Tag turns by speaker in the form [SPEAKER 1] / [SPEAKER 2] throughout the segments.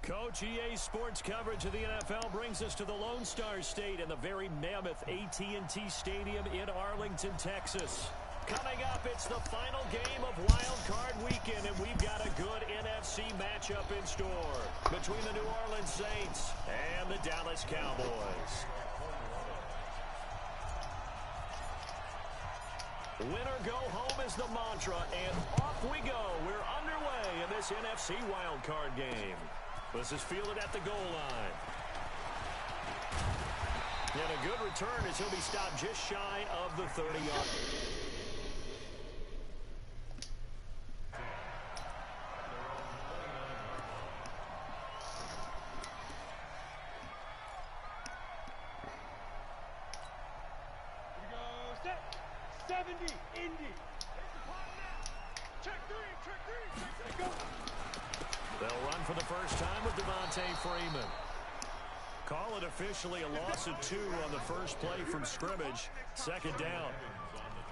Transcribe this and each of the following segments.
[SPEAKER 1] Coach, EA Sports coverage of the NFL brings us to the Lone Star State and the very mammoth AT&T Stadium in Arlington, Texas. Coming up, it's the final game of Wild Card Weekend, and we've got a good NFC matchup in store between the New Orleans Saints and the Dallas Cowboys. Winner go home is the mantra, and off we go. We're underway in this NFC Wild Card game. This is fielded at the goal line. And a good return as he'll be stopped just shy of the 30-yard. Freeman. Call it officially a loss of 2 on the first play from scrimmage. Second down.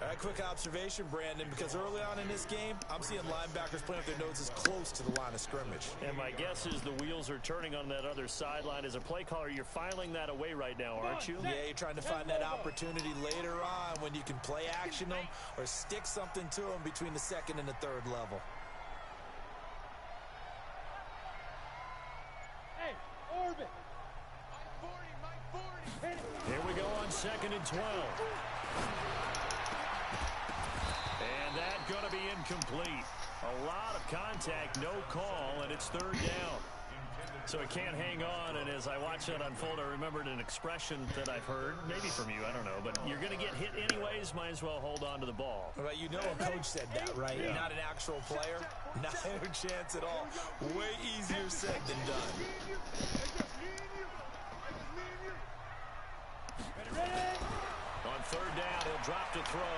[SPEAKER 2] All right, quick observation, Brandon, because early on in this game, I'm seeing linebackers playing with their noses close to the line of scrimmage.
[SPEAKER 1] And my guess is the wheels are turning on that other sideline. As a play caller, you're filing that away right now, aren't you?
[SPEAKER 2] Yeah, you're trying to find that opportunity later on when you can play action them or stick something to them between the second and the third level.
[SPEAKER 1] Here we go on 2nd and 12. And that's going to be incomplete. A lot of contact, no call, and it's 3rd down. So it can't hang on, and as I watch that unfold, I remembered an expression that I've heard, maybe from you, I don't know, but you're going to get hit anyways, might as well hold on to the ball.
[SPEAKER 2] Well, you know a coach said that, right? Yeah. Not an actual player. Not a chance at all. Way easier said than done.
[SPEAKER 1] On 3rd down, he'll drop to throw.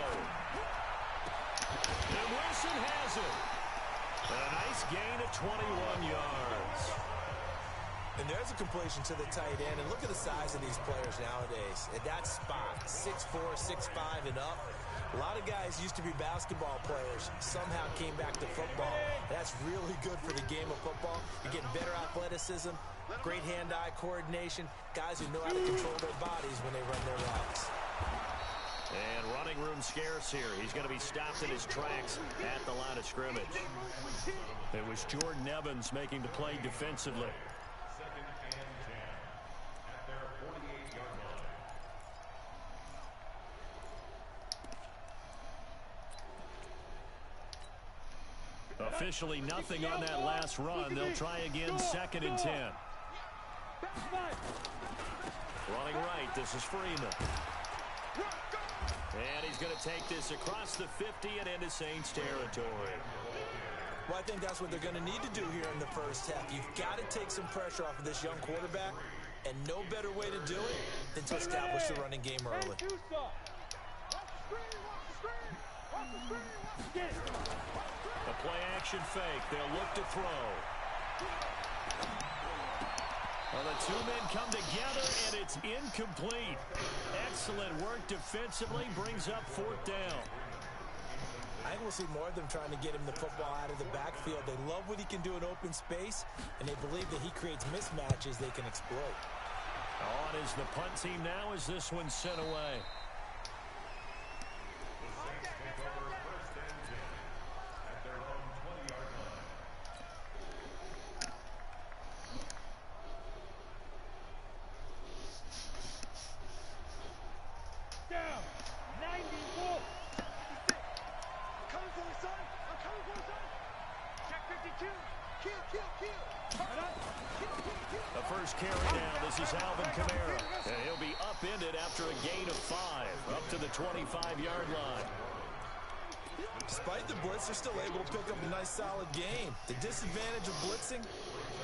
[SPEAKER 1] And Wilson has it. And a nice gain of 21 yards.
[SPEAKER 2] And there's a completion to the tight end. And look at the size of these players nowadays. At that spot, 6'4", 6'5", and up. A lot of guys used to be basketball players, somehow came back to football. That's really good for the game of football. You're getting better athleticism, great hand-eye coordination, guys who know how to control their bodies when they run their routes.
[SPEAKER 1] And running room scarce here. He's going to be stopped in his tracks at the line of scrimmage. It was Jordan Evans making the play defensively. Officially nothing on that last run. They'll try again 2nd and 10. Running right, this is Freeman. And he's going to take this across the 50 and into Saints territory.
[SPEAKER 2] Well, I think that's what they're going to need to do here in the first half. You've got to take some pressure off of this young quarterback, and no better way to do it than to establish the running game early.
[SPEAKER 1] A play-action fake. They'll look to throw. Well, the two men come together, and it's incomplete. Excellent work defensively. Brings up 4th down.
[SPEAKER 2] I think we'll see more of them trying to get him the football out of the backfield. They love what he can do in open space, and they believe that he creates mismatches they can exploit.
[SPEAKER 1] On is the punt team now as this one's sent away. The first carry down. This is Alvin Kamara. And he'll be upended after a gain of 5, up to the 25-yard line.
[SPEAKER 2] Despite the blitz, they're still able to pick up a nice, solid gain. The disadvantage of blitzing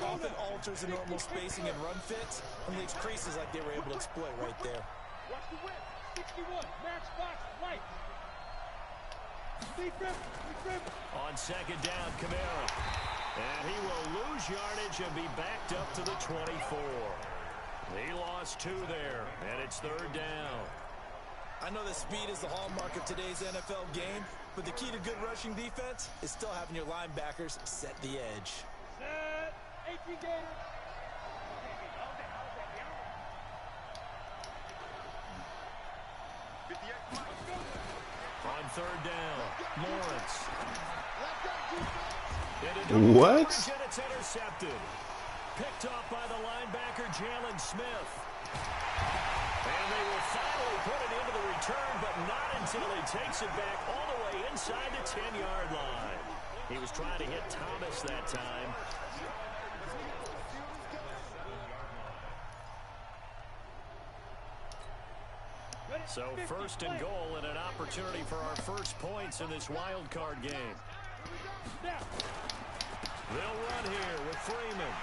[SPEAKER 2] often alters the normal spacing and run fits and leaves creases like they were able to exploit right there.
[SPEAKER 3] Watch the whip. 61. Match box right.
[SPEAKER 1] On 2nd down, Kamara. And he will lose yardage and be backed up to the 24. He lost 2 there, and it's 3rd down.
[SPEAKER 2] I know that speed is the hallmark of today's NFL game, but the key to good rushing defense is still having your linebackers set the edge.
[SPEAKER 3] Set. 18 Gators.
[SPEAKER 1] On third down, Lawrence.
[SPEAKER 4] What?
[SPEAKER 1] It's intercepted. Picked off by the linebacker, Jalen Smith. And they will finally put it into the return, but not until he takes it back all the way inside the 10-yard line. He was trying to hit Thomas that time. So first and goal and an opportunity for our first points in this wild card game. They'll run here with Freeman.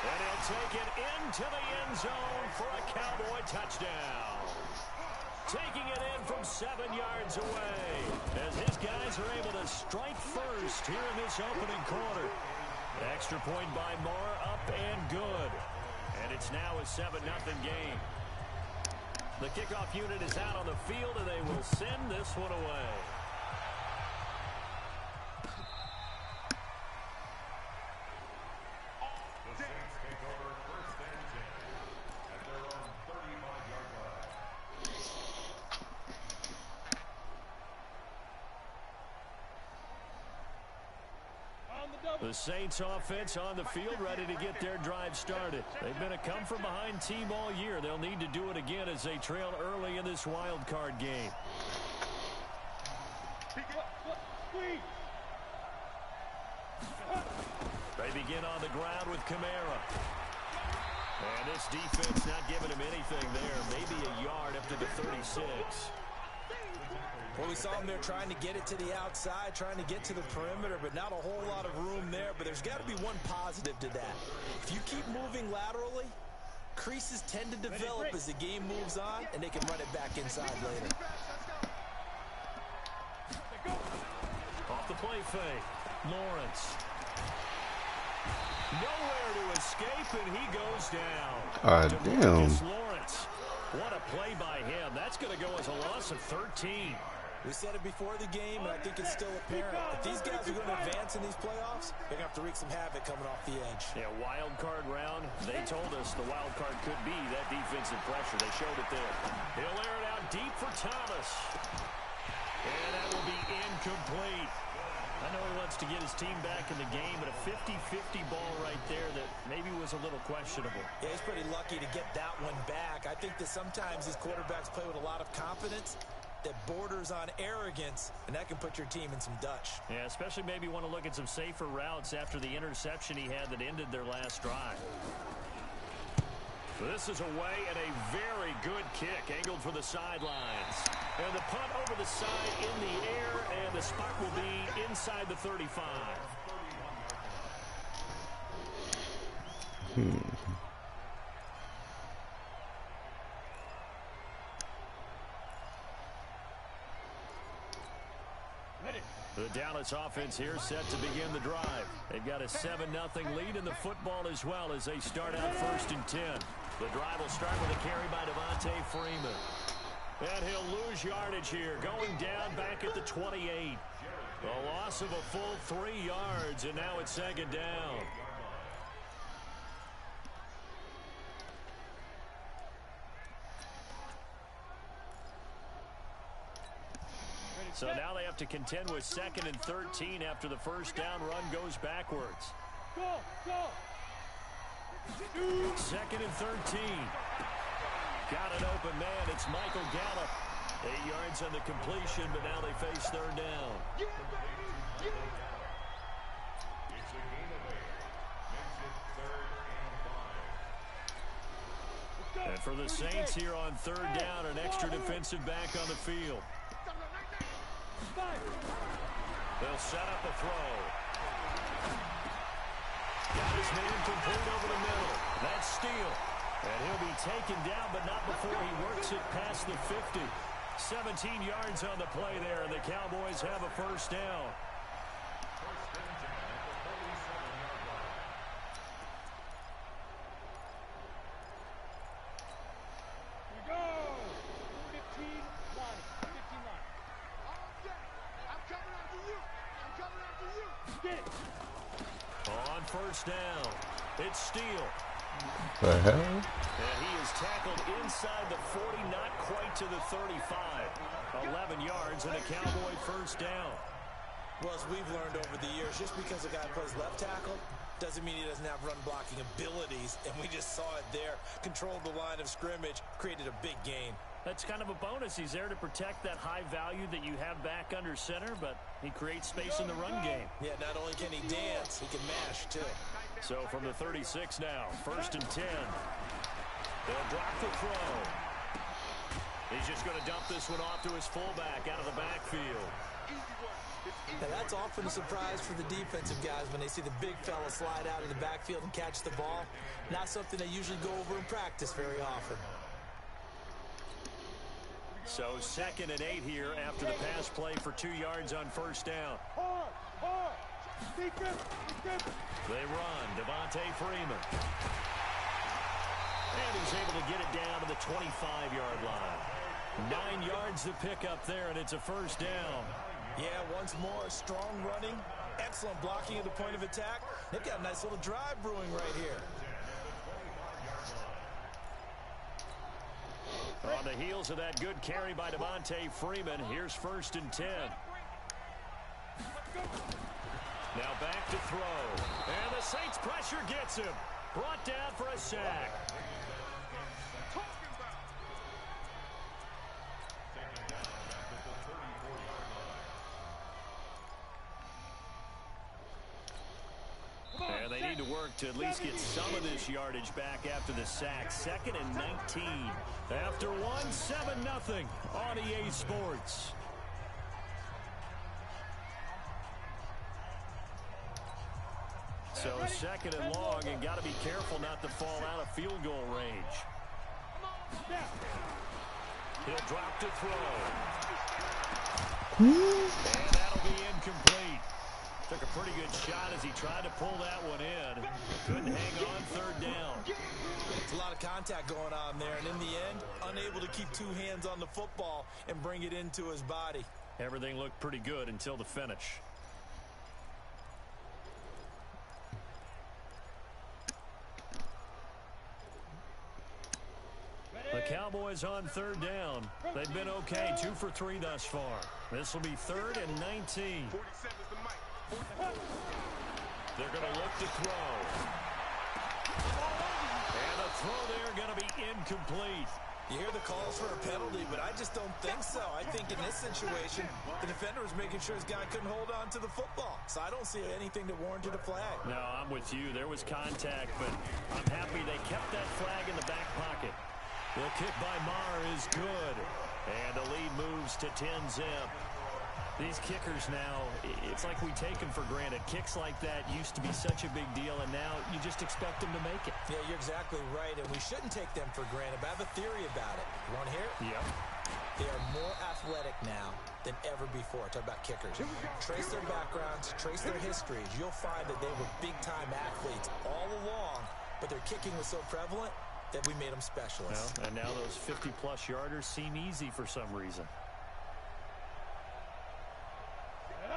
[SPEAKER 1] And he'll take it into the end zone for a Cowboy touchdown. Taking it in from 7 yards away as his guys are able to strike first here in this opening quarter. Extra point by Moore, up and good. And it's now a 7-0 game. The kickoff unit is out on the field, and they will send this one away. The Saints offense on the field, ready to get their drive started. They've been a come-from-behind team all year. They'll need to do it again as they trail early in this wild card game. They begin on the ground with Kamara. And this defense not giving him anything there. Maybe a yard up to the 36.
[SPEAKER 2] Well, we saw him there trying to get it to the outside, trying to get to the perimeter, but not a whole lot of room there. But there's got to be one positive to that. If you keep moving laterally, creases tend to develop as the game moves on, and they can run it back inside later.
[SPEAKER 1] Off the play fake, Lawrence. Nowhere to escape, and he goes down.
[SPEAKER 4] Damn.
[SPEAKER 1] Lawrence. What a play by him. That's going to go as a loss of 13.
[SPEAKER 2] We said it before the game, and I think it's still apparent. If these guys are going to advance in these playoffs, they're going to have to wreak some havoc coming off the edge.
[SPEAKER 1] Yeah, wild card round. They told us the wild card could be that defensive pressure. They showed it there. He'll air it out deep for Thomas. And that will be incomplete. I know he wants to get his team back in the game, but a 50-50 ball right there that maybe was a little questionable.
[SPEAKER 2] Yeah, he's pretty lucky to get that one back. I think that sometimes these quarterbacks play with a lot of confidence that borders on arrogance, and that can put your team in some Dutch.
[SPEAKER 1] Yeah, especially maybe want to look at some safer routes after the interception he had that ended their last drive. This is away and a very good kick, angled for the sidelines. And the punt over the side in the air, and the spot will be inside the 35. The Dallas offense here set to begin the drive. They've got a 7-0 lead in the football as well as they start out 1st and 10. The drive will start with a carry by Devontae Freeman. And he'll lose yardage here, going down back at the 28. A loss of a full 3 yards, and now it's 2nd down. So now they have to contend with 2nd and 13 after the first down run goes backwards.
[SPEAKER 3] Go, go.
[SPEAKER 1] 2nd and 13. Got an open man. It's Michael Gallup. 8 yards on the completion, but now they face 3rd down. And for the Saints here on 3rd down, an extra defensive back on the field. They'll set up a throw. Got his man complete over the middle. That's Steele. And he'll be taken down, but not before he works it past the 50. 17 yards on the play there, and the Cowboys have a 1st down. On 1st down, it's Steele.
[SPEAKER 4] The hell?
[SPEAKER 1] And he is tackled inside the 40, not quite to the 35. 11 yards and a Cowboy first down.
[SPEAKER 2] Well, as we've learned over the years, just because a guy plays left tackle doesn't mean he doesn't have run blocking abilities, and we just saw it there. Controlled the line of scrimmage, created a big gain.
[SPEAKER 1] That's kind of a bonus. He's there to protect that high value that you have back under center, but he creates space in the run game.
[SPEAKER 2] Yeah, not only can he dance, he can mash, too.
[SPEAKER 1] So from the 36 now, 1st and 10. They'll drop the throw. He's just going to dump this one off to his fullback out of the backfield.
[SPEAKER 2] Now, that's often a surprise for the defensive guys when they see the big fella slide out of the backfield and catch the ball. Not something they usually go over in practice very often.
[SPEAKER 1] So 2nd and 8 here after the pass play for 2 yards on 1st down. They run. Devontae Freeman. And he's able to get it down to the 25-yard line. 9 yards to pick up there, and it's a 1st down.
[SPEAKER 2] Yeah, once more, strong running, excellent blocking at the point of attack. They've got a nice little drive brewing right here.
[SPEAKER 1] On the heels of that good carry by Devontae Freeman, here's 1st and 10. Now back to throw. And the Saints pressure gets him. Brought down for a sack. And they need to work to at least get some of this yardage back after the sack. 2nd and 19. After 1-7-0 on EA Sports. So 2nd and long, and got to be careful not to fall out of field goal range. He'll drop to throw. And that'll be incomplete. Took a pretty good shot as he tried to pull that one in. Couldn't hang on 3rd down.
[SPEAKER 2] There's a lot of contact going on there, and in the end, unable to keep 2 hands on the football and bring it into his body.
[SPEAKER 1] Everything looked pretty good until the finish. The Cowboys on 3rd down. They've been okay, 2 for 3 thus far. This will be 3rd and 19. They're going to look to throw. And the throw there going to be incomplete.
[SPEAKER 2] You hear the calls for a penalty, but I just don't think so. I think in this situation, the defender was making sure his guy couldn't hold on to the football. So I don't see anything that warranted a flag.
[SPEAKER 1] No, I'm with you. There was contact, but I'm happy they kept that flag in the back pocket. The kick by Maher is good. And the lead moves to 10-zip. These kickers now, it's like we take them for granted. Kicks like that used to be such a big deal, and now you just expect them to make it.
[SPEAKER 2] Yeah, you're exactly right, and we shouldn't take them for granted. But I have a theory about it. You want to hear it?
[SPEAKER 1] Yep.
[SPEAKER 2] They are more athletic now than ever before. Talk about kickers. Trace their backgrounds, trace their histories. You'll find that they were big-time athletes all along, but their kicking was so prevalent that we made them specialists.
[SPEAKER 1] Well, and now those 50-plus yarders seem easy for some reason.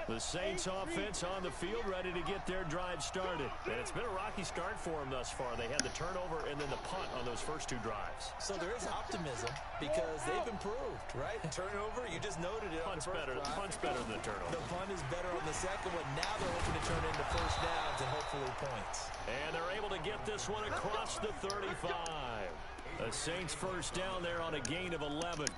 [SPEAKER 1] The Saints offense on the field ready to get their drive started. And it's been a rocky start for them thus far. They had the turnover and then the punt on those first 2 drives.
[SPEAKER 2] So there is optimism because they've improved, right? Turnover, you just noted it.
[SPEAKER 1] Punt's better than the turnover.
[SPEAKER 2] The punt is better on the second one. Now they're hoping to turn into 1st downs and hopefully points.
[SPEAKER 1] And they're able to get this one across the 35. The Saints 1st down there on a gain of 11.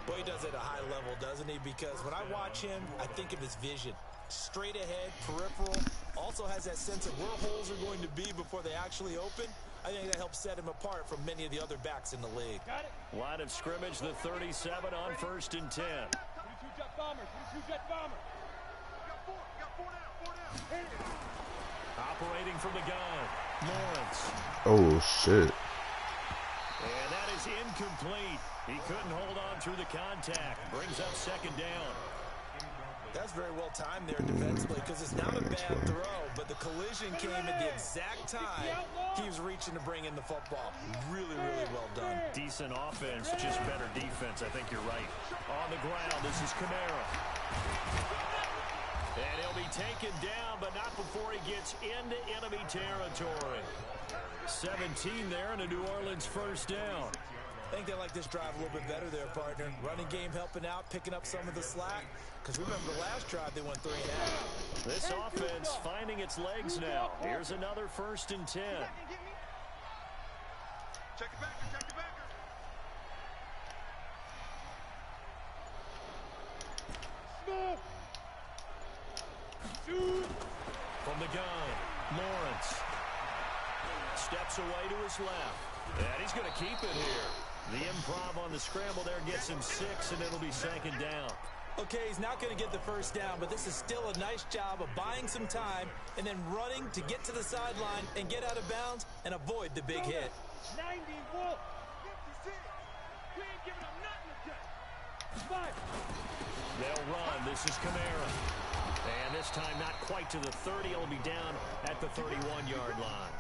[SPEAKER 2] Boy, he does it at a high level, doesn't he? Because when I watch him, I think of his vision. Straight ahead, peripheral. Also has that sense of where holes are going to be before they actually open. I think that helps set him apart from many of the other backs in the league.
[SPEAKER 1] Line of scrimmage, the 37 on 1st and 10.
[SPEAKER 3] 22-jet bomber, 22-jet bomber.
[SPEAKER 1] Operating from the gun, Lawrence.
[SPEAKER 4] Oh, shit.
[SPEAKER 1] And that is incomplete. He couldn't hold on through the contact. Brings up 2nd down.
[SPEAKER 2] That's very well timed there defensively because it's not a bad throw, but the collision came at the exact time he was reaching to bring in the football. Really, really well done.
[SPEAKER 1] Decent offense, just better defense. I think you're right. On the ground, this is Kamara. And he'll be taken down, but not before he gets into enemy territory. 17 there and a New Orleans first down.
[SPEAKER 2] I think they like this drive a little bit better there, partner. Running game helping out, picking up some of the slack. Because remember the last drive, they won 3.5.
[SPEAKER 1] This offense finding its legs now. Here's another 1st and 10.
[SPEAKER 3] Check it back, check it back.
[SPEAKER 1] From the gun, Lawrence steps away to his left. And he's going to keep it here. The improv on the scramble there gets him 6, and it'll be 2nd down.
[SPEAKER 2] Okay, he's not going to get the first down, but this is still a nice job of buying some time and then running to get to the sideline and get out of bounds and avoid the big hit.
[SPEAKER 3] 90 Wolf. 56. We ain't giving up nothing today. 5.
[SPEAKER 1] They'll run. This is Kamara. And this time not quite to the 30. It'll be down at the 31-yard line.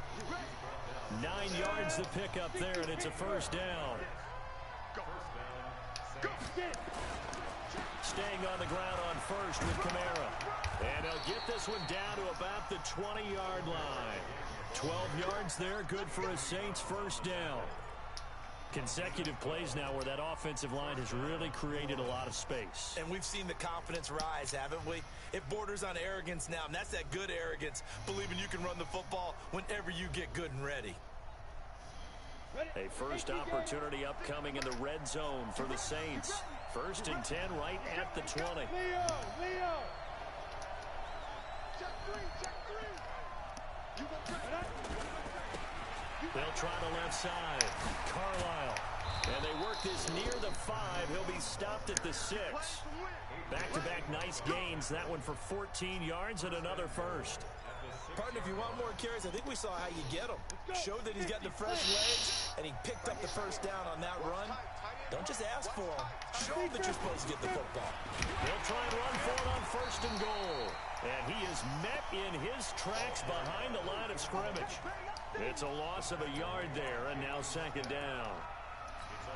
[SPEAKER 1] 9 yards to pick up there, and it's a 1st down. Staying on the ground on 1st with Kamara. And they'll get this one down to about the 20-yard line. 12 yards there, good for a Saints 1st down. Consecutive plays now where that offensive line has really created a lot of space.
[SPEAKER 2] And we've seen the confidence rise, haven't we? It borders on arrogance now, and that's that good arrogance, believing you can run the football whenever you get good and ready.
[SPEAKER 1] A first opportunity upcoming in the red zone for the Saints. 1st and 10 right at the 20.
[SPEAKER 3] Leo. Check 3.
[SPEAKER 1] They'll try the left side. Carlisle. And they work this near the 5. He'll be stopped at the 6. Back-to-back nice gains. That one for 14 yards and another 1st.
[SPEAKER 2] Partner, if you want more carries, I think we saw how you get them. Showed that he's got the fresh legs, and he picked up the first down on that run. Don't just ask for him. Show him that you're supposed to get the football.
[SPEAKER 1] They'll try and run for it on 1st and goal. And he is met in his tracks behind the line of scrimmage. It's a loss of a yard there, and now 2nd down.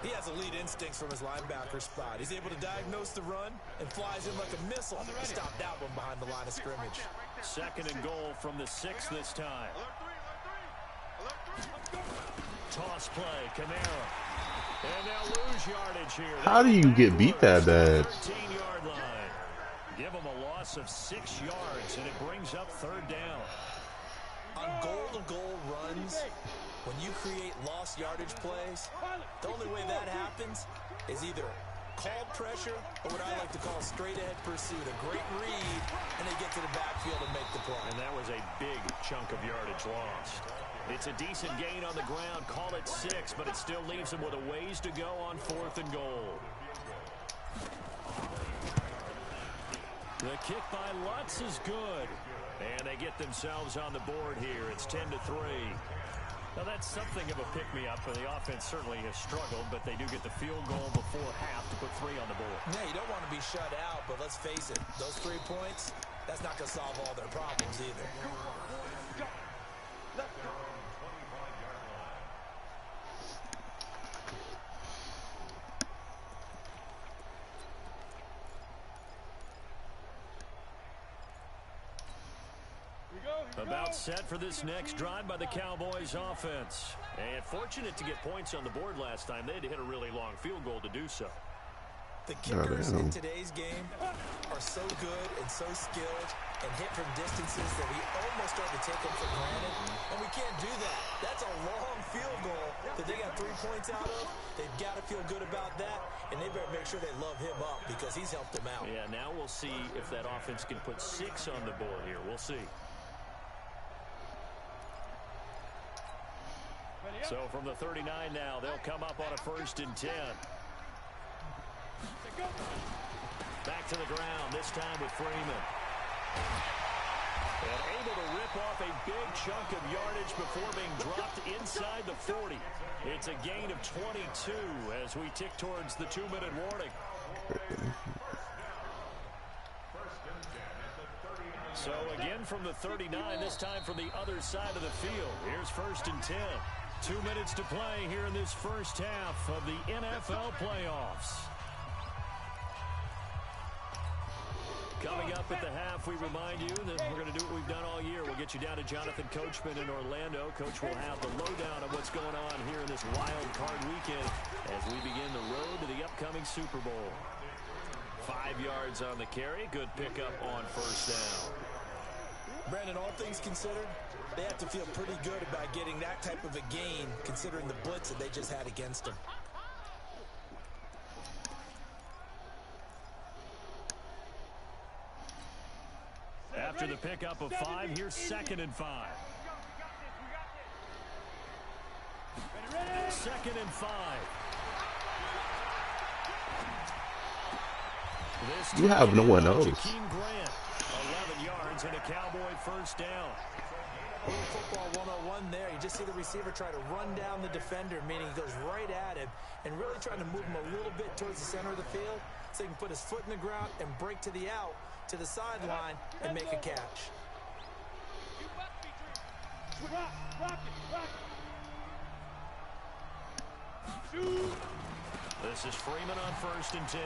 [SPEAKER 2] He has elite instincts from his linebacker spot. He's able to diagnose the run and flies in like a missile to stop that one behind the line of scrimmage.
[SPEAKER 1] 2nd and goal from the 6 this time. Toss play, Kamara. And they'll lose yardage here.
[SPEAKER 4] How do you get beat that bad?
[SPEAKER 1] 13-yard line. Give them a loss of 6 yards, and it brings up 3rd down.
[SPEAKER 2] On goal-to-goal runs, when you create lost yardage plays, the only way that happens is either called pressure or what I like to call straight-ahead pursuit. A great read, and they get to the backfield and make the play.
[SPEAKER 1] And that was a big chunk of yardage lost. It's a decent gain on the ground. Call it 6, but it still leaves them with a ways to go on 4th and goal. The kick by Lutz is good. And they get themselves on the board here. It's 10-3. Now, that's something of a pick-me-up, and the offense certainly has struggled, but they do get the field goal before half to put 3 on the board.
[SPEAKER 2] Yeah, you don't want to be shut out, but let's face it, those 3 points, that's not going to solve all their problems either.
[SPEAKER 1] About set for this next drive by the Cowboys offense. And fortunate to get points on the board last time. They had to hit a really long field goal to do so.
[SPEAKER 2] The kickers in today's game are so good and so skilled and hit from distances that we almost start to take them for granted. And we can't do that. That's a long field goal that they got 3 points out of. They've got to feel good about that, and they better make sure they love him up because he's helped them out.
[SPEAKER 1] Yeah, now we'll see if that offense can put 6 on the board here. We'll see. So from the 39 now, they'll come up on a 1st and 10. Back to the ground, this time with Freeman. And able to rip off a big chunk of yardage before being dropped inside the 40. It's a gain of 22 as we tick towards the 2-minute warning. So again from the 39, this time from the other side of the field. Here's 1st and 10. 2 minutes to play here in this first half of the NFL playoffs. Coming up at the half, we remind you that we're going to do what we've done all year. We'll get get you down to Jonathan Coachman in Orlando. Coach will have the lowdown of what's going on here in this wild card weekend as we begin the road to the upcoming Super Bowl. 5 yards on the carry. Good pickup on first down.
[SPEAKER 2] Brandon, all things considered, they have to feel pretty good about getting that type of a gain considering the blitz that they just had against them.
[SPEAKER 1] After the pickup of 5, here's 2nd and 5. 2nd and 5.
[SPEAKER 4] You have no one else.
[SPEAKER 1] 11 yards and a Cowboy first down.
[SPEAKER 2] Football 101 there. You just see the receiver try to run down the defender, meaning he goes right at him and really trying to move him a little bit towards the center of the field so he can put his foot in the ground and break to the out, to the sideline, and make a catch.
[SPEAKER 1] This is Freeman on 1st and 10.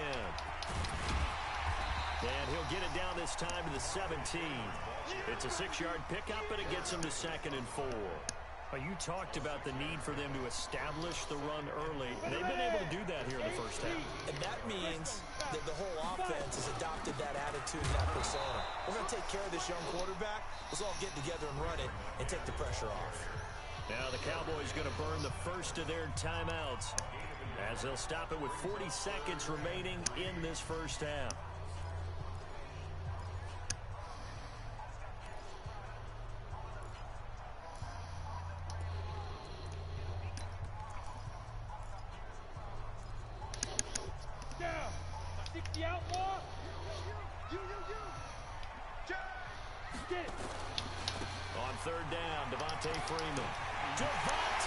[SPEAKER 1] And he'll get it down this time to the 17. It's a 6-yard pickup, but it gets him to 2nd and 4. You talked about the need for them to establish the run early. They've been able to do that here in the first half.
[SPEAKER 2] And that means that the whole offense has adopted that attitude and that persona. We're going to take care of this young quarterback. Let's all get together and run it and take the pressure off.
[SPEAKER 1] Now the Cowboys going to burn the first of their timeouts as they'll stop it with 40 seconds remaining in this first half. On 3rd down, Devontae Freeman. They're not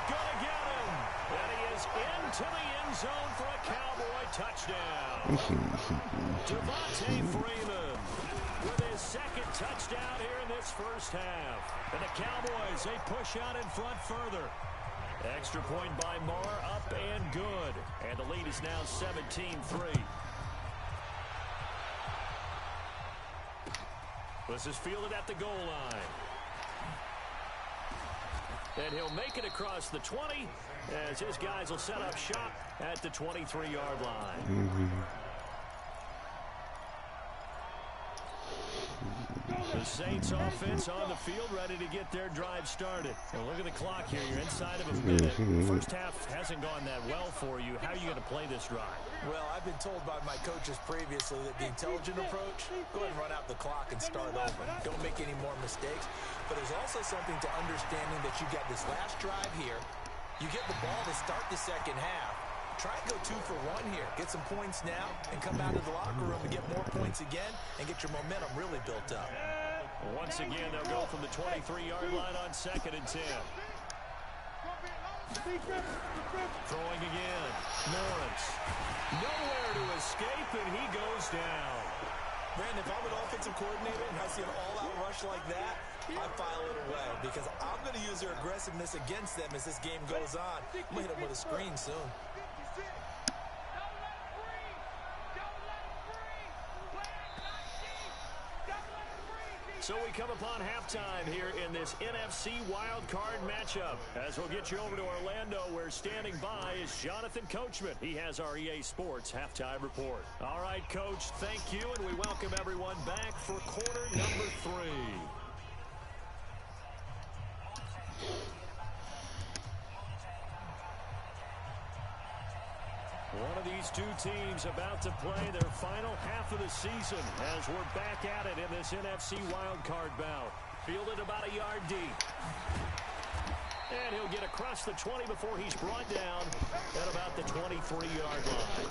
[SPEAKER 1] going to get him. And he is into the end zone for a Cowboy touchdown. Devontae Freeman with his 2nd touchdown here in this first half. And the Cowboys, they push out in front further. Extra point by Marr, up and good. And the lead is now 17-3. This is fielded at the goal line. And he'll make it across the 20 as his guys will set up shop at the 23-yard line. The Saints offense on the field ready to get their drive started. And look at the clock here. You're inside of a minute. First half hasn't gone that well for you. How are you going to play this drive?
[SPEAKER 2] Well, I've been told by my coaches previously that the intelligent approach, go ahead and run out the clock and start over. Don't make any more mistakes. But there's also something to understanding that you got this last drive here. You get the ball to start the second half. Try and go 2 for 1 here. Get some points now and come out of the locker room and get more points again and get your momentum really built up.
[SPEAKER 1] Once again, they'll go from the 23-yard line on 2nd and 10. Throwing again. Lawrence. Nowhere to escape, and he goes down.
[SPEAKER 2] Brandon, if I'm an offensive coordinator and I see an all-out rush like that, I file it away because I'm going to use their aggressiveness against them as this game goes on. I'm going to hit them with a screen soon.
[SPEAKER 1] So we come upon halftime here in this NFC wildcard matchup. As we'll get you over to Orlando, where standing by is Jonathan Coachman. He has our EA Sports halftime report. All right, Coach, thank you, and we welcome everyone back for quarter number 3. One of these two teams about to play their final half of the season as we're back at it in this NFC wildcard bout. Fielded about a yard deep. And he'll get across the 20 before he's brought down at about the 23-yard line.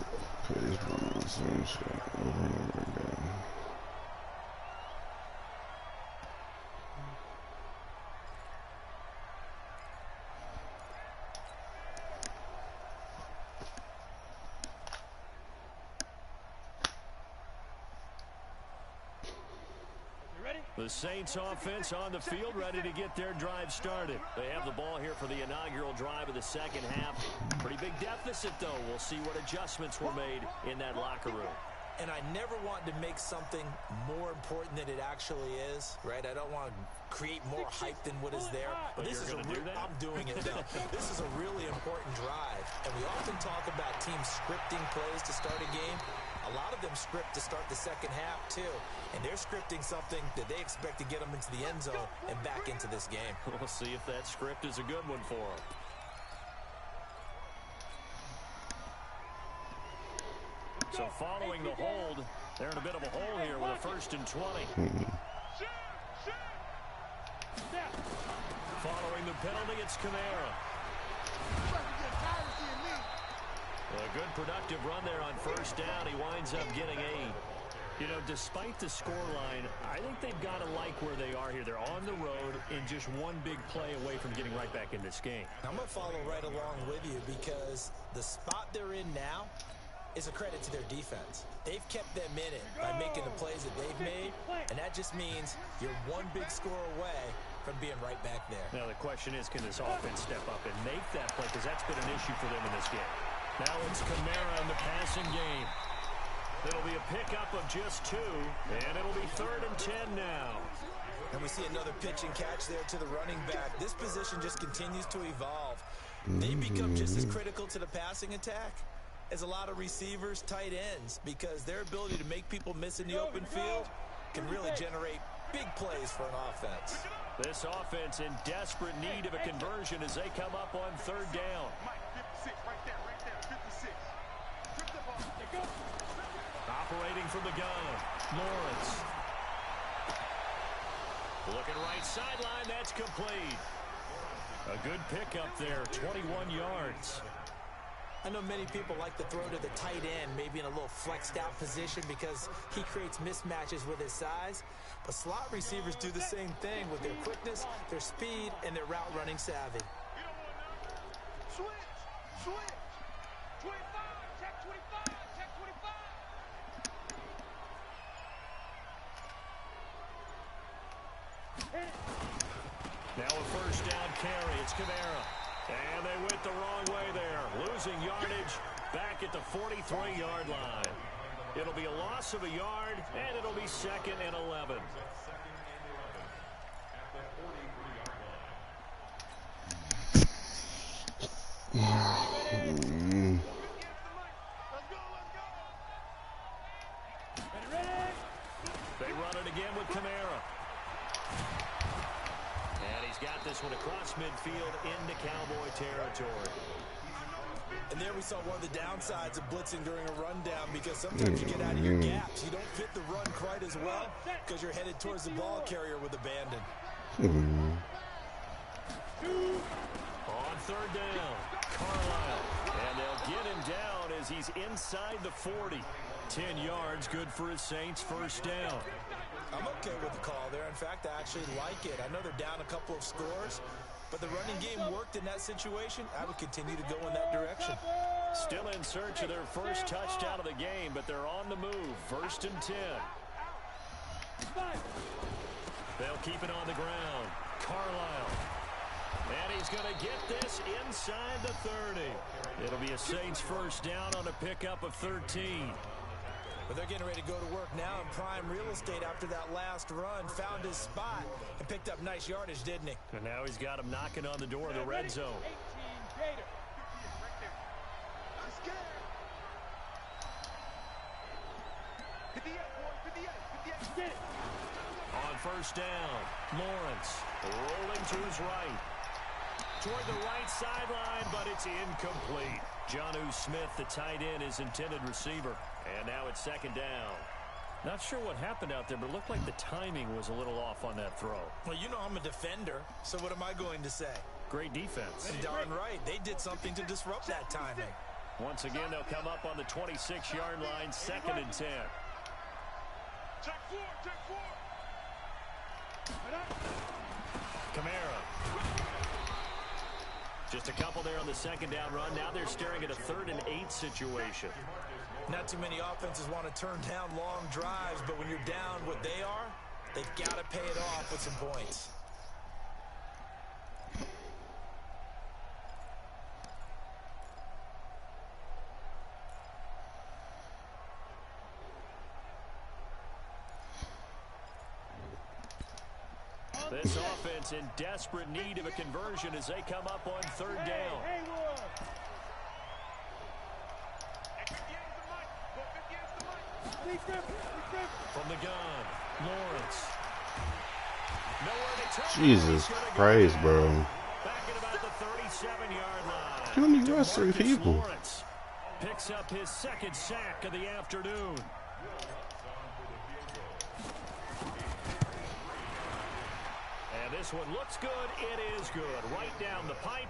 [SPEAKER 1] The Saints offense on the field ready to get their drive started. They have the ball here for the inaugural drive of the second half. Pretty big deficit, though. We'll see what adjustments were made in that locker room.
[SPEAKER 2] And I never want to make something more important than it actually is, right? I don't want to create more hype than what is there. But this is I'm doing it, though. This is a really important drive. And we often talk about teams scripting plays to start a game. A lot of them script to start the second half, too. And they're scripting something that they expect to get them into the end zone and back into this game.
[SPEAKER 1] We'll see if that script is a good one for them. So following the hold, they're in a bit of a hole here with a 1st and 20. Following the penalty, it's Kamara. A good productive run there on 1st down. He winds up getting 8. You know, despite the scoreline, I think they've got to like where they are here. They're on the road and just one big play away from getting right back in this game.
[SPEAKER 2] I'm going to follow right along with you because the spot they're in now is a credit to their defense. They've kept them in it by making the plays that they've made, and that just means you're one big score away from being right back there.
[SPEAKER 1] Now the question is, can this offense step up and make that play? Because that's been an issue for them in this game. Now it's Kamara in the passing game. It'll be a pickup of just 2, and it'll be 3rd and 10 now.
[SPEAKER 2] And we see another pitch and catch there to the running back. This position just continues to evolve. They become just as critical to the passing attack as a lot of receivers, tight ends, because their ability to make people miss in the open field can really generate big plays for an offense.
[SPEAKER 1] This offense in desperate need of a conversion as they come up on 3rd down. Operating from the gun, Lawrence. Looking right sideline, that's complete. A good pickup there, 21 yards.
[SPEAKER 2] I know many people like to throw to the tight end, maybe in a little flexed out position because he creates mismatches with his size. But slot receivers do the same thing with their quickness, their speed, and their route running savvy.
[SPEAKER 3] Switch. 25, check 25, check 25.
[SPEAKER 1] Now a 1st down carry. It's Kamara. And they went the wrong way there. Losing yardage back at the 43-yard line. It'll be a loss of a yard, and it'll be 2nd and 11. They run it again with Kamara. And he's got this one across midfield into Cowboy territory.
[SPEAKER 2] And there we saw one of the downsides of blitzing during a rundown because sometimes you get out of your gaps. You don't fit the run quite as well because you're headed towards the ball carrier with abandon.
[SPEAKER 1] On 3rd down, Carlisle. And they'll get him down as he's inside the 40. 10 yards, good for his Saints, 1st down.
[SPEAKER 2] I'm okay with the call there. In fact, I actually like it. I know they're down a couple of scores, but the running game worked in that situation. I would continue to go in that direction.
[SPEAKER 1] Still in search of their first touchdown of the game, but they're on the move. 1st and 10. They'll keep it on the ground. Carlisle. And he's going to get this inside the 30. It'll be a Saints 1st down on a pickup of 13.
[SPEAKER 2] But they're getting ready to go to work now in prime real estate after that last run. Found his spot and picked up nice yardage, didn't he?
[SPEAKER 1] And now he's got him knocking on the door of the red zone. On 1st down, Lawrence rolling to his right. Toward the right sideline, but it's incomplete. Jonnu Smith, the tight end, is intended receiver. And now it's 2nd down. Not sure what happened out there, but it looked like the timing was a little off on that throw.
[SPEAKER 2] Well, you know I'm a defender, so what am I going to say?
[SPEAKER 1] Great defense.
[SPEAKER 2] Darn right. They did something to disrupt that timing.
[SPEAKER 1] Once again, they'll come up on the 26-yard line, 2nd and 10.
[SPEAKER 3] Check 4.
[SPEAKER 1] Kamara. Just a couple there on the 2nd down run. Now they're staring at a 3rd and 8 situation.
[SPEAKER 2] Not too many offenses want to turn down long drives, but when you're down what they are, they've got to pay it off with some points.
[SPEAKER 1] This offense in desperate need of a conversion as they come up on third down. From the gun, Lawrence.
[SPEAKER 4] Jesus Christ, bro.
[SPEAKER 1] Back at about the 37-yard line.
[SPEAKER 4] You only got 3 people.
[SPEAKER 1] Lawrence picks up his second sack of the afternoon. And this one looks good. It is good. Right down the pipe.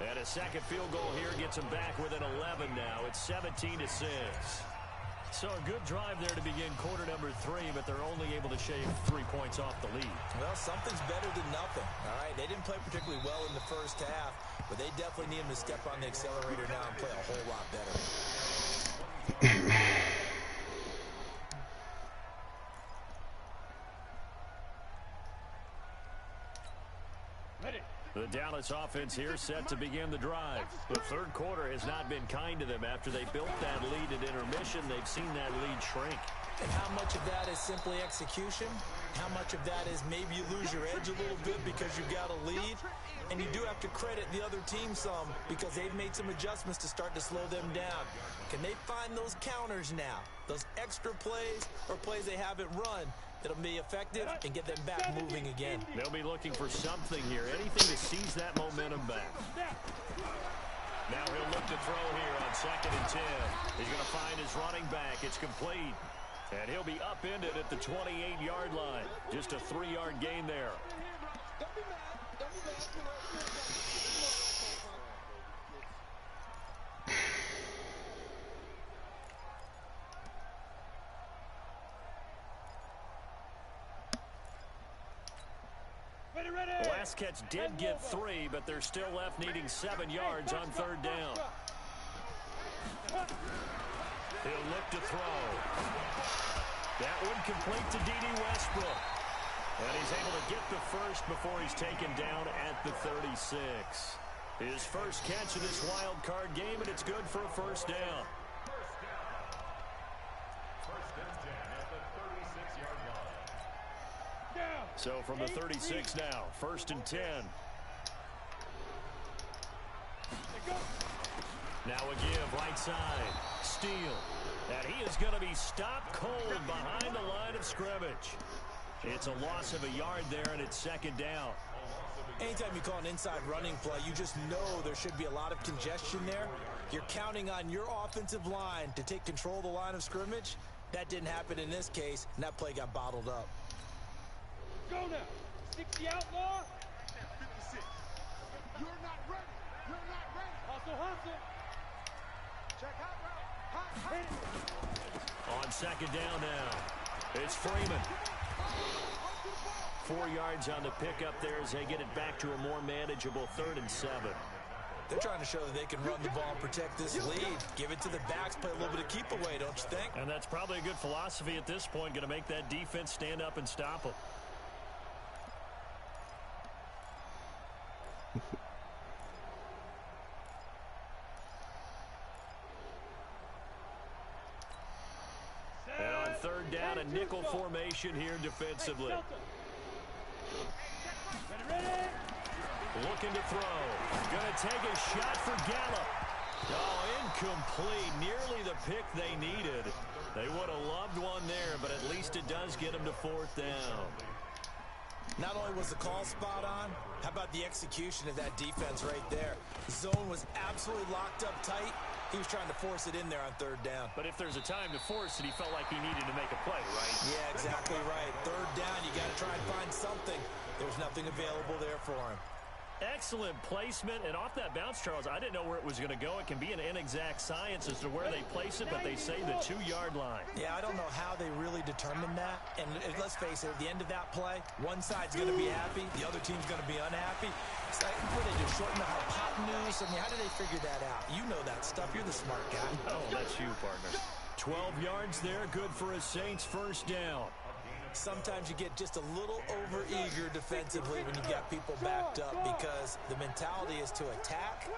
[SPEAKER 1] And a second field goal here gets him back within 11 now. It's 17-6. So a good drive there to begin quarter number 3, but they're only able to shave 3 points off the lead.
[SPEAKER 2] Well, something's better than nothing. All right, they didn't play particularly well in the first half, but they definitely need him to step on the accelerator now and play a whole lot better.
[SPEAKER 1] The Dallas offense here set to begin the drive. The third quarter has not been kind to them. After they built that lead at intermission, they've seen that lead shrink.
[SPEAKER 2] And how much of that is simply execution? How much of that is maybe you lose your edge a little bit because you've got a lead? And you do have to credit the other team some because they've made some adjustments to start to slow them down. Can they find those counters now? Those extra plays or plays they haven't run that'll be effective and get them back moving again.
[SPEAKER 1] They'll be looking for something here, anything to seize that momentum back. Now he'll look to throw here on 2nd and 10. He's going to find his running back. It's complete. And he'll be upended at the 28-yard line. Just a 3-yard gain there. The last catch did get 3, but they're still left needing 7 yards on third down. He'll look to throw. That one complete to D.D. Westbrook. And he's able to get the first before he's taken down at the 36. His first catch of this wild card game, and it's good for a first down. So from the 36 now, 1st and 10. Now a give, right side. Steele. And he is going to be stopped cold behind the line of scrimmage. It's a loss of a yard there, and it's 2nd down.
[SPEAKER 2] Anytime you call an inside running play, you just know there should be a lot of congestion there. You're counting on your offensive line to take control of the line of scrimmage. That didn't happen in this case, and that play got bottled up.
[SPEAKER 3] Go now. 60 outlaw. 56. You're not ready. You're not ready. Hustle, hustle. Check out.
[SPEAKER 1] On 2nd down now, it's Freeman. 4 yards on the pickup there as they get it back to a more manageable 3rd and 7.
[SPEAKER 2] They're trying to show that they can run the ball and protect this lead. Give it to the backs, play a little bit of keep away, don't you think?
[SPEAKER 1] And that's probably a good philosophy at this point, going to make that defense stand up and stop them. And on 3rd down, a nickel formation here defensively. Looking to throw. Going to take a shot for Gallup. Oh, incomplete. Nearly the pick they needed. They would have loved one there, but at least it does get them to 4th down.
[SPEAKER 2] Not only was the call spot on, how about the execution of that defense right there? The zone was absolutely locked up tight. He was trying to force it in there on 3rd down.
[SPEAKER 1] But if there's a time to force it, he felt like he needed to make a play, right?
[SPEAKER 2] Yeah, exactly right. 3rd down, you got to try and find something. There was nothing available there for him.
[SPEAKER 1] Excellent placement, and off that bounce, Charles, I didn't know where it was going to go. It can be an inexact science as to where they place it, but they say the 2-yard line.
[SPEAKER 2] Yeah, I don't know how they really determined that. And let's face it, at the end of that play, one side's going to be happy, the other team's going to be unhappy. It's like, what did they do, shorten the hypotenuse? I mean, how did they figure that out? You know that stuff. You're the smart guy.
[SPEAKER 1] Oh, that's you, partner. 12 yards there, good for a Saints first down.
[SPEAKER 2] Sometimes you get just a little over-eager defensively when you got people backed up because the mentality is to attack.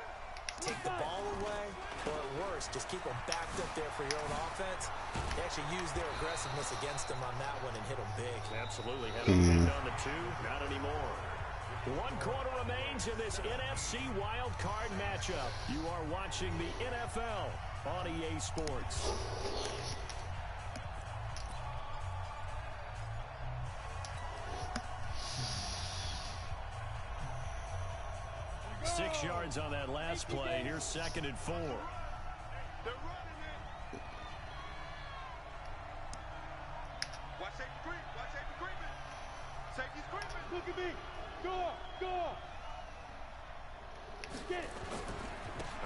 [SPEAKER 2] take the ball away, or at worst, just keep them backed up there for your own offense. They actually used their aggressiveness against them on that one and hit them big.
[SPEAKER 1] Absolutely. Had a win on the 2. Not anymore. 1 quarter remains in this NFC wild card matchup. You are watching the NFL on EA Sports. Six yards on that last play. Here's 2nd and 4.
[SPEAKER 3] They're running it. Watch safety creep. Watch safety creeping. Safety's creeping. Look at me. Go. Get it.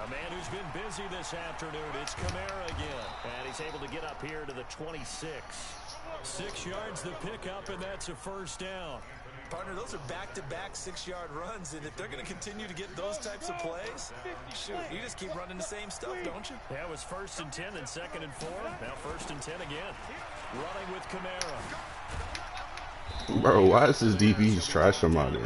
[SPEAKER 1] A man who's been busy this afternoon. It's Kamara again. And he's able to get up here to the 26. 6 yards the pickup, and that's a first down.
[SPEAKER 2] Partner, those are back-to-back 6-yard runs, and if they're going to continue to get those types of plays, shoot, you just keep running the same stuff, don't you?
[SPEAKER 1] That was 1st and 10 and 2nd and 4. Now 1st and 10 again. Running with Kamara.
[SPEAKER 4] Bro, why is this DB just trash somebody?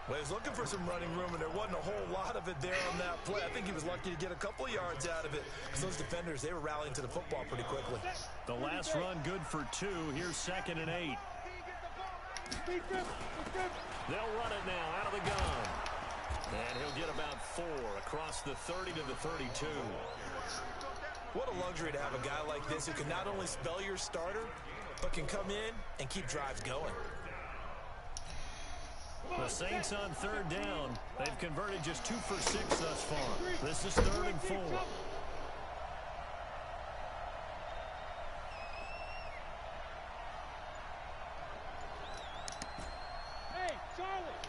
[SPEAKER 2] Well, he was looking for some running room, and there wasn't a whole lot of it there on that play. I think he was lucky to get a couple yards out of it, because those defenders, they were rallying to the football pretty quickly.
[SPEAKER 1] The last run good for 2. Here's 2nd and 8. They'll run it now out of the gun. And he'll get about 4 across the 30 to the 32.
[SPEAKER 2] What a luxury to have a guy like this who can not only spell your starter, but can come in and keep drives going.
[SPEAKER 1] The Saints on 3rd down. They've converted just 2 for 6 thus far. This is 3rd and 4.
[SPEAKER 3] Hey, Charlie.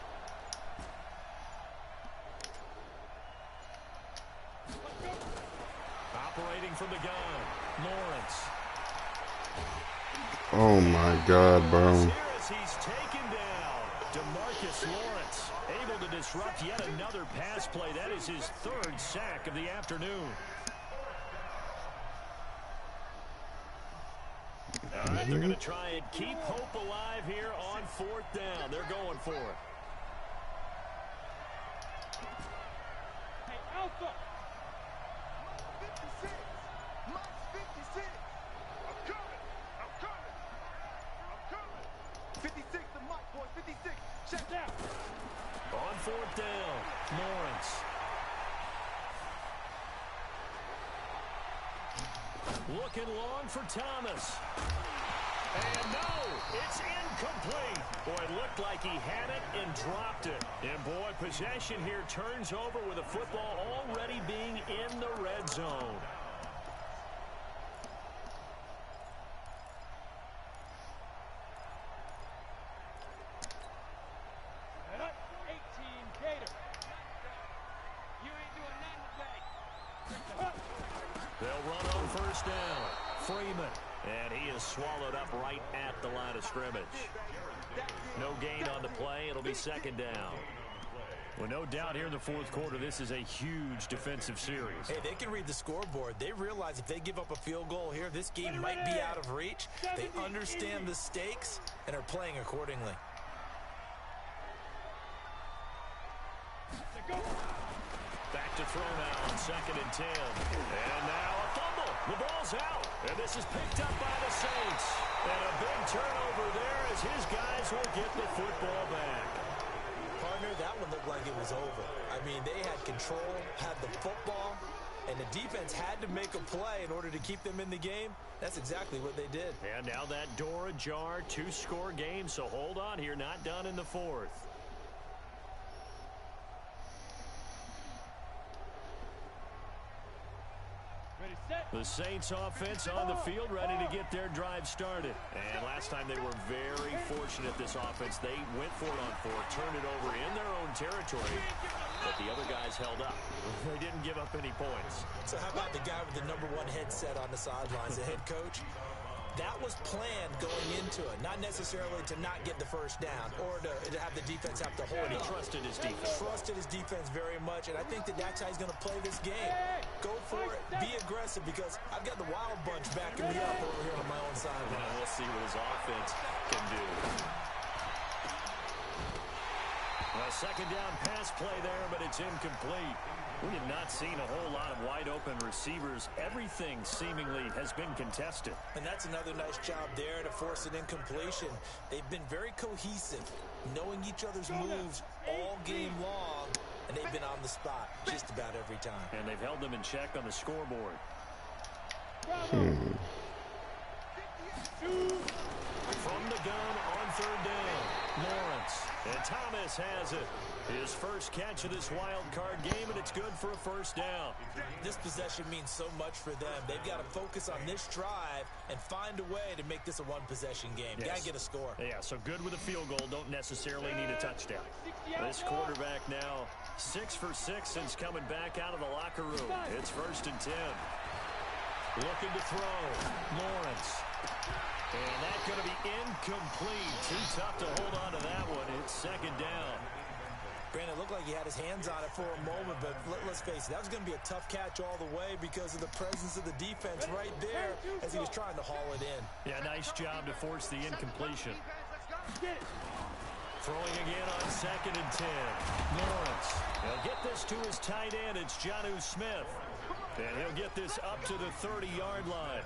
[SPEAKER 1] Operating from the gun, Lawrence.
[SPEAKER 4] Oh my God, bro.
[SPEAKER 1] He's taken down. DeMarcus Lawrence able to disrupt yet another pass play. That is his 3rd sack of the afternoon. All right, they're going to try and keep hope alive here on 4th down. They're going for it.
[SPEAKER 3] Hey, Alpha. 56. Max 56. I'm coming. 56 to Mike, boy. 56. Check out.
[SPEAKER 1] On 4th down, Lawrence. Looking long for Thomas. And no, it's incomplete. Boy, it looked like he had it and dropped it. And boy, possession here turns over with a football already being in the red zone. They'll run on 1st down. Freeman. And he is swallowed up right at the line of scrimmage. No gain on the play. It'll be 2nd down. Well, no doubt here in the 4th quarter, this is a huge defensive series.
[SPEAKER 2] Hey, they can read the scoreboard. They realize if they give up a field goal here, this game might be out of reach. They understand the stakes and are playing accordingly.
[SPEAKER 1] Back to throw now on 2nd and 10. And now a fumble. The ball's out. And this is picked up by the Saints. And a big turnover there as his guys will get the football back.
[SPEAKER 2] Partner, that one looked like it was over. I mean, they had control, had the football, and the defense had to make a play in order to keep them in the game. That's exactly what they did.
[SPEAKER 1] And now that door ajar, 2-score game. So hold on here, not done in the 4th. The Saints offense on the field ready to get their drive started. And last time they were very fortunate, this offense. They went for it on 4, turned it over in their own territory, but the other guys held up. They didn't give up any points.
[SPEAKER 2] So how about the guy with the #1 headset on the sidelines, the head coach? That was planned going into it, not necessarily to not get the first down or to have the defense have to hold it.
[SPEAKER 1] He trusted his defense.
[SPEAKER 2] Trusted his defense very much, and I think that's how he's going to play this game. Go for it, be aggressive, because I've got the wild bunch backing me up over here on my own side.
[SPEAKER 1] And we'll see what his offense can do. The second down pass play there, but it's incomplete. We have not seen a whole lot of wide-open receivers. Everything seemingly has been contested.
[SPEAKER 2] And that's another nice job there to force an incompletion. They've been very cohesive, knowing each other's moves all game long, and they've been on the spot just about every time.
[SPEAKER 1] And they've held them in check on the scoreboard. From the gun on third down, Lawrence. And Thomas has it. His first catch of this wild card game, and it's good for a first down.
[SPEAKER 2] This possession means so much for them. They've got to focus on this drive and find a way to make this a one-possession game.
[SPEAKER 1] Yes.
[SPEAKER 2] Got to get a score.
[SPEAKER 1] Yeah, so good with a field goal. Don't necessarily need a touchdown. This quarterback now 6 for 6 since coming back out of the locker room. It's 1st and 10. Looking to throw. Lawrence. And that's going to be incomplete. Too tough to hold on to that one. It's 2nd down.
[SPEAKER 2] Brandon, it looked like he had his hands on it for a moment, but let's face it, that was going to be a tough catch all the way because of the presence of the defense right there as he was trying to haul it in.
[SPEAKER 1] Yeah, nice job to force the incompletion. Throwing again on 2nd and 10. Lawrence. He'll get this to his tight end. It's Jonnu Smith. And he'll get this up to the 30-yard line.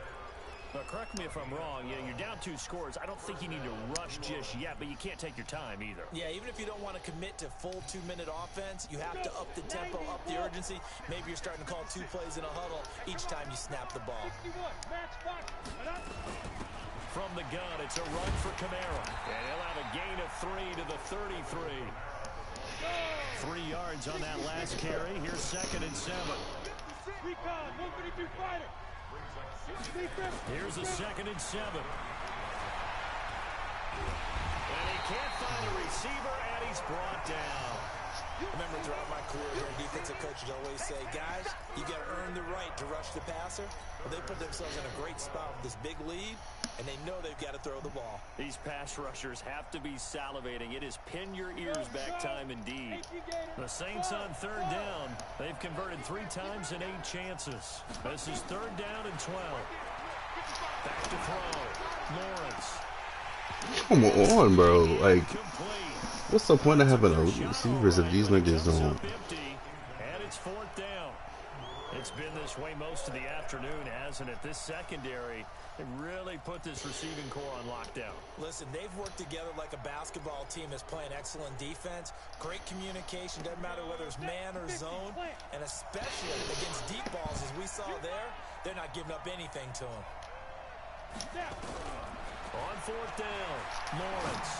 [SPEAKER 1] Now, correct me if I'm wrong. You're down 2 scores. I don't think you need to rush just yet, but you can't take your time either.
[SPEAKER 2] Yeah, even if you don't want to commit to full 2-minute offense, you have to up the tempo, up the urgency. Maybe you're starting to call 2 plays in a huddle each time you snap the ball.
[SPEAKER 1] From the gun, it's a run for Kamara. And he'll have a gain of 3 to the 33. 3 yards on that last carry. Here's 2nd and 7. Here's a 2nd and 7. And he can't find a receiver, and he's brought down.
[SPEAKER 2] Remember, throughout my career here, defensive coaches always say, guys, you got to earn the right to rush the passer. Well, they put themselves in a great spot with this big lead, and they know they've got to throw the ball.
[SPEAKER 1] These pass rushers have to be salivating. It is pin your ears back time indeed. The Saints on 3rd down. They've converted 3 times in 8 chances. This is 3rd down and 12. Back to throw. Lawrence.
[SPEAKER 4] Come on, bro. Like, what's the point of having receivers if these niggas don't?
[SPEAKER 1] And it's 4th down. It's been this way most of the afternoon, hasn't it? This secondary, they really put this receiving core on lockdown.
[SPEAKER 2] Listen, they've worked together like a basketball team that's playing excellent defense. Great communication, doesn't matter whether it's man or zone. And especially against deep balls, as we saw there, they're not giving up anything to them.
[SPEAKER 1] On 4th down, Lawrence.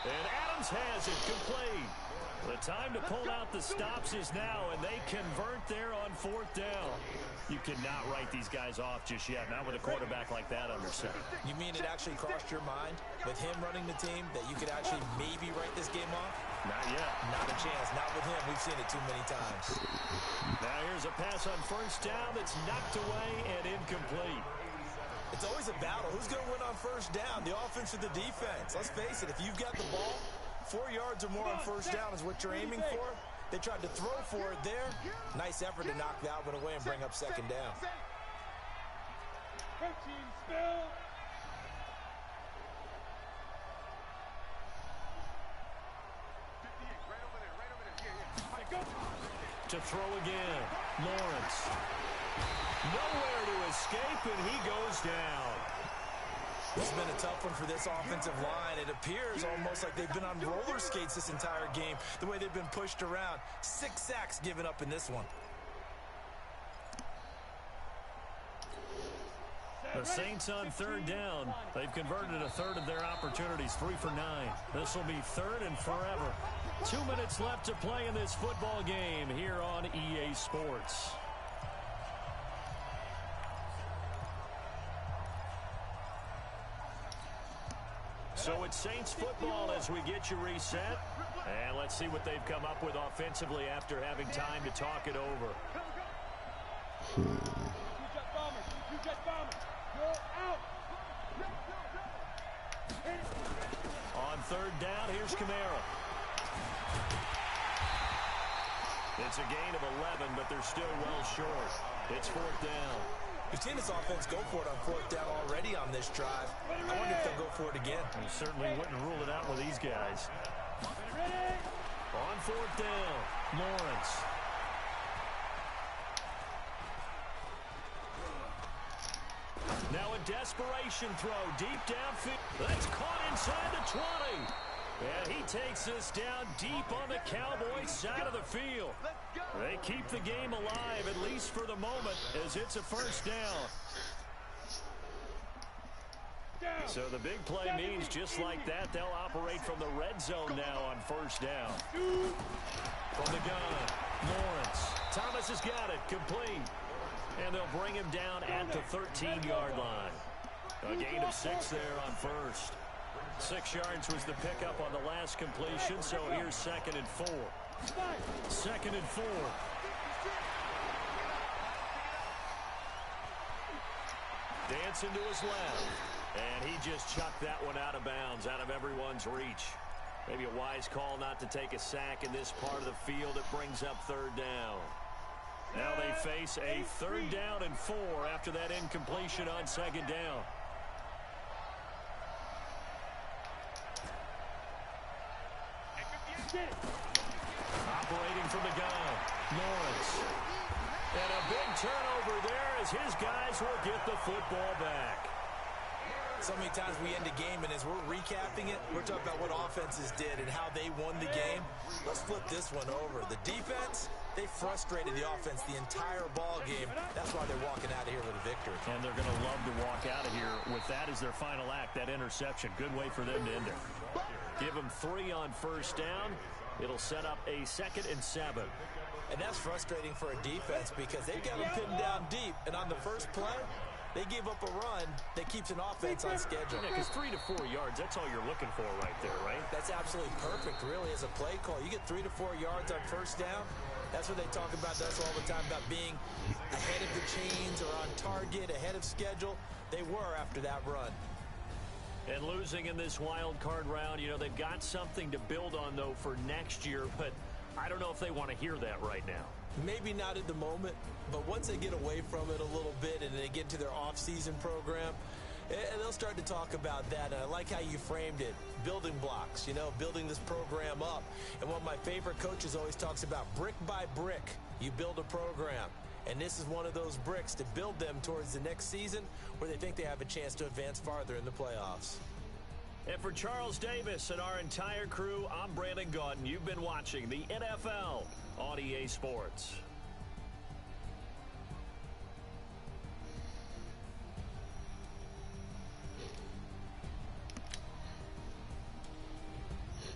[SPEAKER 1] And Adams has it complete. The time to pull out the stops is now, and they convert there on 4th down. You cannot write these guys off just yet, not with a quarterback like that under center.
[SPEAKER 2] You mean it actually crossed your mind with him running the team that you could actually maybe write this game off?
[SPEAKER 1] Not yet.
[SPEAKER 2] Not a chance. Not with him. We've seen it too many times.
[SPEAKER 1] Now here's a pass on 1st down that's knocked away and incomplete.
[SPEAKER 2] It's always a battle. Who's going to win on 1st down, the offense or the defense? Let's face it, if you've got the ball, 4 yards or more on 1st down is what you're aiming for. They tried to throw for it there. Nice effort to knock that one away and bring up 2nd down.
[SPEAKER 1] To throw again, Lawrence. Nowhere to escape, and he goes down.
[SPEAKER 2] This has been a tough one for this offensive line. It appears almost like they've been on roller skates this entire game, the way they've been pushed around. 6 sacks given up in this one.
[SPEAKER 1] The Saints on 3rd down. They've converted a 1/3 of their opportunities, 3 for 9. This will be 3rd and forever. 2 minutes left to play in this football game here on EA Sports. So it's Saints football as we get you reset. And let's see what they've come up with offensively after having time to talk it over. On 3rd down, here's Kamara. It's a gain of 11, but they're still well short. It's 4th down.
[SPEAKER 2] We've seen this offense go for it on 4th down already on this drive. I wonder if they'll go for it again.
[SPEAKER 1] You certainly wouldn't rule it out with these guys. On fourth down, Lawrence. Now a desperation throw deep downfield. That's caught inside the 20. And he takes this down deep on the Cowboys side of the field. They keep the game alive, at least for the moment, as it's a first down. So the big play means just like that, they'll operate from the red zone now on first down. From the gun, Lawrence. Thomas has got it, complete. And they'll bring him down at the 13-yard line. A gain of 6 there on first. 6 yards was the pickup on the last completion, so here's 2nd and 4. 2nd and 4. Dancing to his left. And he just chucked that one out of bounds, out of everyone's reach. Maybe a wise call not to take a sack in this part of the field. It brings up 3rd down. Now they face a 3rd down and 4 after that incompletion on 2nd down. Operating from the gun, Lawrence. And a big turnover there as his guys will get the football back.
[SPEAKER 2] So many times we end a game, and as we're recapping it, we're talking about what offenses did and how they won the game. Let's flip this one over. The defense, they frustrated the offense the entire ball game. That's why they're walking out of here with a victory.
[SPEAKER 1] And they're going to love to walk out of here with that as their final act, that interception. Good way for them to end it. Give them 3 on first down. It'll set up a 2nd and 7.
[SPEAKER 2] And that's frustrating for a defense because they've got them pinned down deep. And on the first play, they give up a run that keeps an offense on schedule.
[SPEAKER 1] Yeah, because 3 to 4 yards, that's all you're looking for right there, right?
[SPEAKER 2] That's absolutely perfect, really, as a play call. You get 3 to 4 yards on first down. That's what they talk about us all the time, about being ahead of the chains or on target, ahead of schedule. They were after that run.
[SPEAKER 1] And losing in this wild card round, you know, they've got something to build on, though, for next year. But I don't know if they want to hear that right now.
[SPEAKER 2] Maybe not at the moment, but once they get away from it a little bit and they get into their off-season program, and they'll start to talk about that. And I like how you framed it, building blocks, you know, building this program up. And one of my favorite coaches always talks about brick by brick, you build a program. And this is one of those bricks to build them towards the next season where they think they have a chance to advance farther in the playoffs.
[SPEAKER 1] And for Charles Davis and our entire crew, I'm Brandon Gaudin. You've been watching the NFL on EA Sports.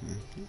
[SPEAKER 4] Mm-hmm.